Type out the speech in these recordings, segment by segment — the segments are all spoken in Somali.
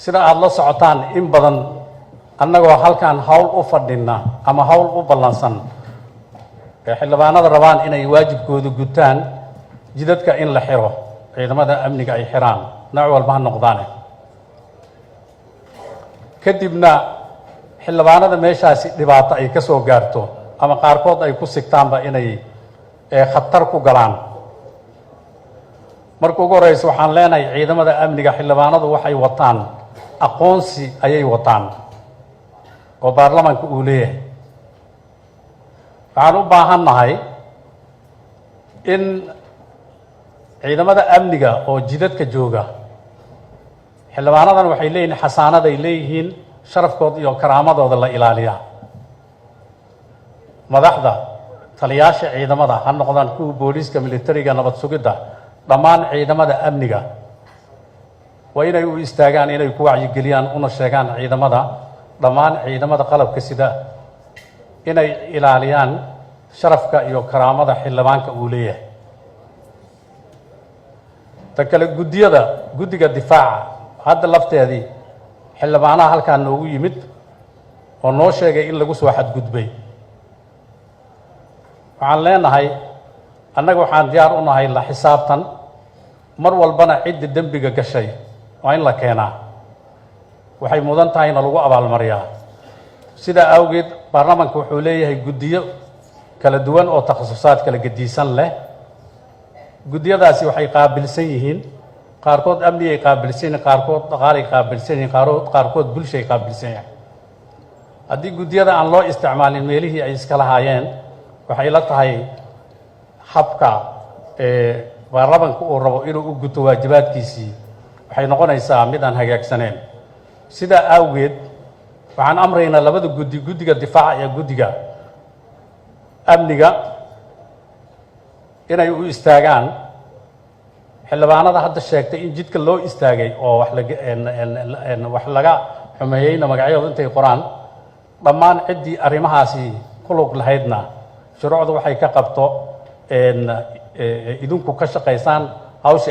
sida aad la socotaan in badan annagoo halkan hawl u fadhina ama hawl u ballansan xildhibaanada rabaan inay waajibkooda gutaan jidadka in la xiro ciidamada amniga ay xiraan nooc walba ha noqdaane kadibna xildhibaanada meeshaasi dhibaato ay ka soo gaarto ama qaarkood ay ku sigtaanba inay khatar ku galaan marka ugu horeysa waxaan leenahay ciidamada amniga xildhibaanadu waxay wataan aqoonsi ayay wataan oo baarlamaanka uu leeyahay waxaan u baahannahay in ciidamada amniga oo jidadka jooga xildhibaanadan waxay leeyihiin xasaanad ay leeyihiin sharafkooda iyo karaamadooda la ilaaliyaa madaxda taliyaasha ciidamada ha noqdaan kuwa booliiska militariga nabad sugidda dhammaan ciidamada amniga waa inay u istaagaan inay ku wacyigeliyaan una sheegaan ciidamada dhammaan ciidamada qalabka sida inay ilaaliyaan sharafka iyo karaamada xildhibaanka uu leeyahay ta kale guddiga difaaca hadda lafteedii xildhibaanaha halkaan noogu yimid oo noo sheegay in lagu soo xadgudbay waxaan leenahay annaga waxaan diyaar u nahay la xisaabtan mar walbana cidda dembiga gashay waa in la keenaa waxay mudan tahayna lagu abaalmariyaa sidaa awgeed baarlamaanka wuxuu leeyahay guddiyo kala duwan oo takhasusaad kala gediisan leh guddiyadaasi waxay qaabilsan yihiin qaarkood amnigay qaabilsan yihiin qaarkood dhaqaalay qaabilsan yihiin qaarkood bulshay qaabilsan yahay haddii guddiyada aan loo isticmaalin meelihii ay iska lahaayeen waxay la tahay habka baarlamaanka uu rabo inuu u guto waajibaadkiisii waxay noqonaysaa mid aan hagaagsaneen sidaa awgeed waxaan amraynaa labada guddiga difaaca iyo guddiga amniga inay u istaagaan xildhibaanada hadda sheegtay in jidka loo istaagay oo wax laga xumeeyeyna magacyadooda intay qoraan dhammaan ciddii arrimahaasi ku lug lahaydna shuruucdu waxay ka qabto idinku ka shaqaysaan hawsha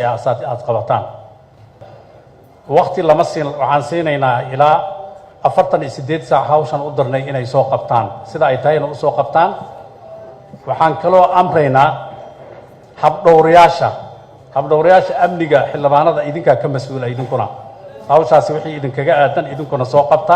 aad qabataan waqti lama siin waxaan siinaynaa ilaa 48 saac hawshan u darnay inay soo qabtaan sida ay tahayna u soo qabtaan waxaan kaloo amraynaa habdhowrayaasha amniga xildhibaanada idinkaa ka mas-uula idinkuna hawshaasi wixii idinkaga aadan idinkuna soo qabta